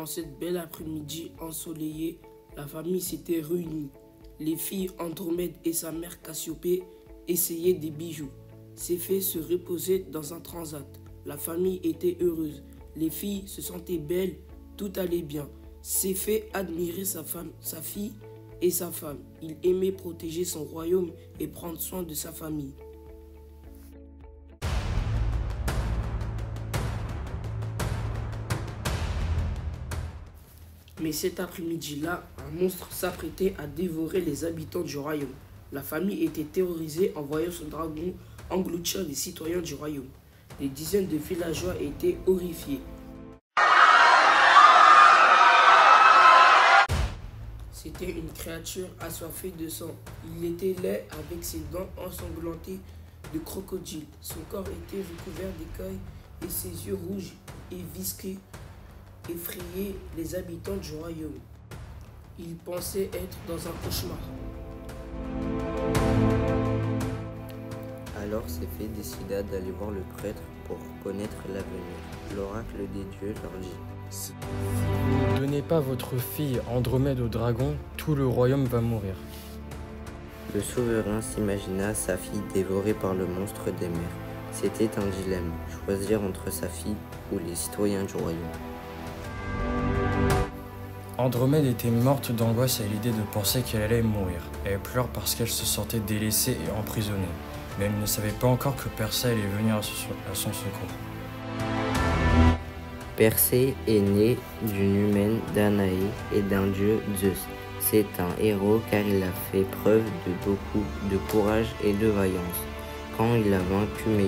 En cette belle après-midi ensoleillée, la famille s'était réunie. Les filles Andromède et sa mère Cassiopée essayaient des bijoux. Céphée se reposait dans un transat. La famille était heureuse. Les filles se sentaient belles, tout allait bien. Céphée admirait sa fille et sa femme. Il aimait protéger son royaume et prendre soin de sa famille. Mais cet après-midi-là, un monstre s'apprêtait à dévorer les habitants du royaume. La famille était terrorisée en voyant ce dragon engloutir les citoyens du royaume. Des dizaines de villageois étaient horrifiés. C'était une créature assoiffée de sang. Il était laid avec ses dents ensanglantées de crocodile. Son corps était recouvert d'écailles et ses yeux rouges et visqueux effrayaient les habitants du royaume. Il pensait être dans un cauchemar. Alors Céphée décida d'aller voir le prêtre pour connaître l'avenir. L'oracle des dieux leur dit: Si vous ne donnez pas votre fille Andromède au dragon, tout le royaume va mourir. Le souverain s'imagina sa fille dévorée par le monstre des mers. C'était un dilemme, choisir entre sa fille ou les citoyens du royaume. Andromède était morte d'angoisse à l'idée de penser qu'elle allait mourir. Elle pleure parce qu'elle se sentait délaissée et emprisonnée. Mais elle ne savait pas encore que Persée allait venir à son secours. Persée est né d'une humaine Danaé et d'un dieu Zeus. C'est un héros car il a fait preuve de beaucoup de courage et de vaillance. Quand il a vaincu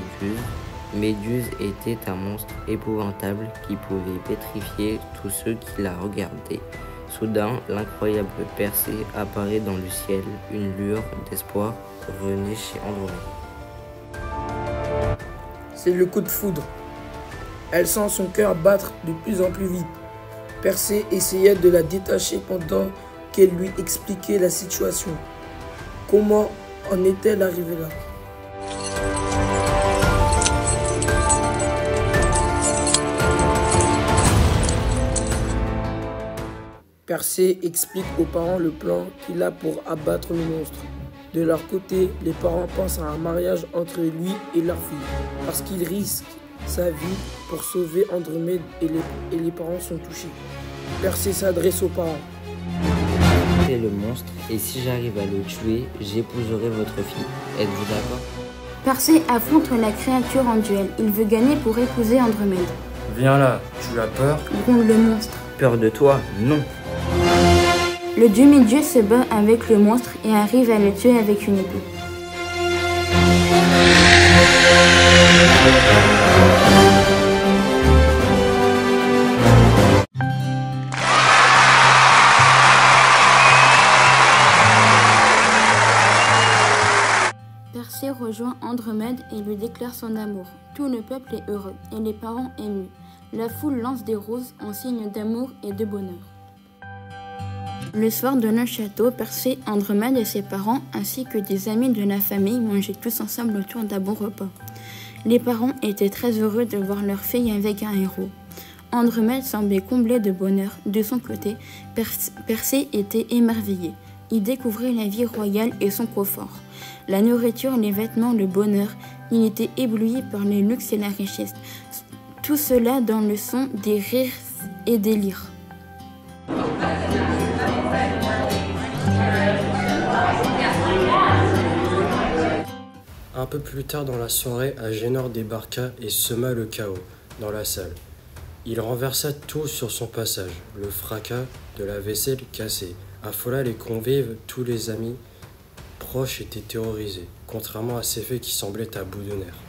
Méduse était un monstre épouvantable qui pouvait pétrifier tous ceux qui la regardaient. Soudain, l'incroyable Persée apparaît dans le ciel, une lueur d'espoir renaît chez Andromède. C'est le coup de foudre. Elle sent son cœur battre de plus en plus vite. Persée essayait de la détacher pendant qu'elle lui expliquait la situation. Comment en est-elle arrivée là? Persée explique aux parents le plan qu'il a pour abattre le monstre. De leur côté, les parents pensent à un mariage entre lui et leur fille, parce qu'il risque sa vie pour sauver Andromède et les parents sont touchés. Persée s'adresse aux parents. C'est le monstre et si j'arrive à le tuer, j'épouserai votre fille. Êtes-vous d'accord? Persée affronte la créature en duel. Il veut gagner pour épouser Andromède. Viens là, tu as peur? Gronde le monstre. Peur de toi? Non. Le demi-dieu se bat avec le monstre et arrive à le tuer avec une épée. Persée rejoint Andromède et lui déclare son amour. Tout le peuple est heureux et les parents émus. La foule lance des roses en signe d'amour et de bonheur. Le soir dans le château, Persée, Andromède et ses parents, ainsi que des amis de la famille, mangeaient tous ensemble autour d'un bon repas. Les parents étaient très heureux de voir leur fille avec un héros. Andromède semblait comblé de bonheur. De son côté, Persée était émerveillé. Il découvrait la vie royale et son confort. La nourriture, les vêtements, le bonheur. Il était ébloui par les luxes et la richesse. Tout cela dans le son des rires et des lyres. Un peu plus tard dans la soirée, Agénor débarqua et sema le chaos dans la salle. Il renversa tout sur son passage. Le fracas de la vaisselle cassée affola les convives. Tous les amis proches étaient terrorisés, contrairement à Céphée qui semblait à bout de nerfs.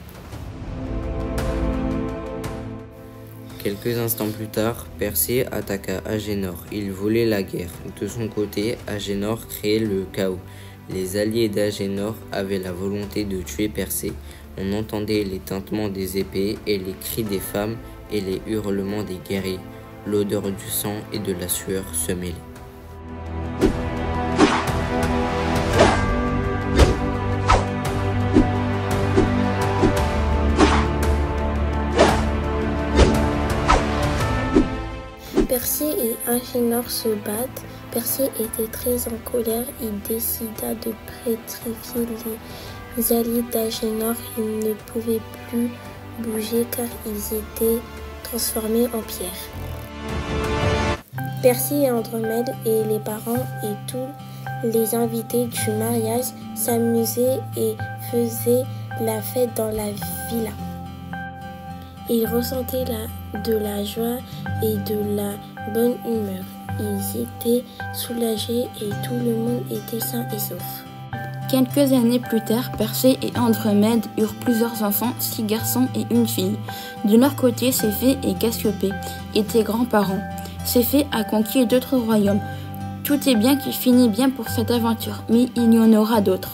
Quelques instants plus tard, Persée attaqua Agénor. Il voulait la guerre. De son côté, Agénor créait le chaos. Les alliés d'Agénor avaient la volonté de tuer Persée. On entendait les tintements des épées et les cris des femmes et les hurlements des guerriers. L'odeur du sang et de la sueur se mêlait. Persée et Agénor se battent, Persée était très en colère. Il décida de pétrifier les alliés d'Agénor. Ils ne pouvaient plus bouger car ils étaient transformés en pierre. Persée et Andromède et les parents et tous les invités du mariage s'amusaient et faisaient la fête dans la villa. Ils ressentaient de la joie et de la bonne humeur. Ils étaient soulagés et tout le monde était sain et sauf. Quelques années plus tard, Persée et Andromède eurent plusieurs enfants, 6 garçons et une fille. De leur côté, Céphée et Cassiopée étaient grands-parents. Céphée a conquis d'autres royaumes. Tout est bien qui finit bien pour cette aventure, mais il y en aura d'autres.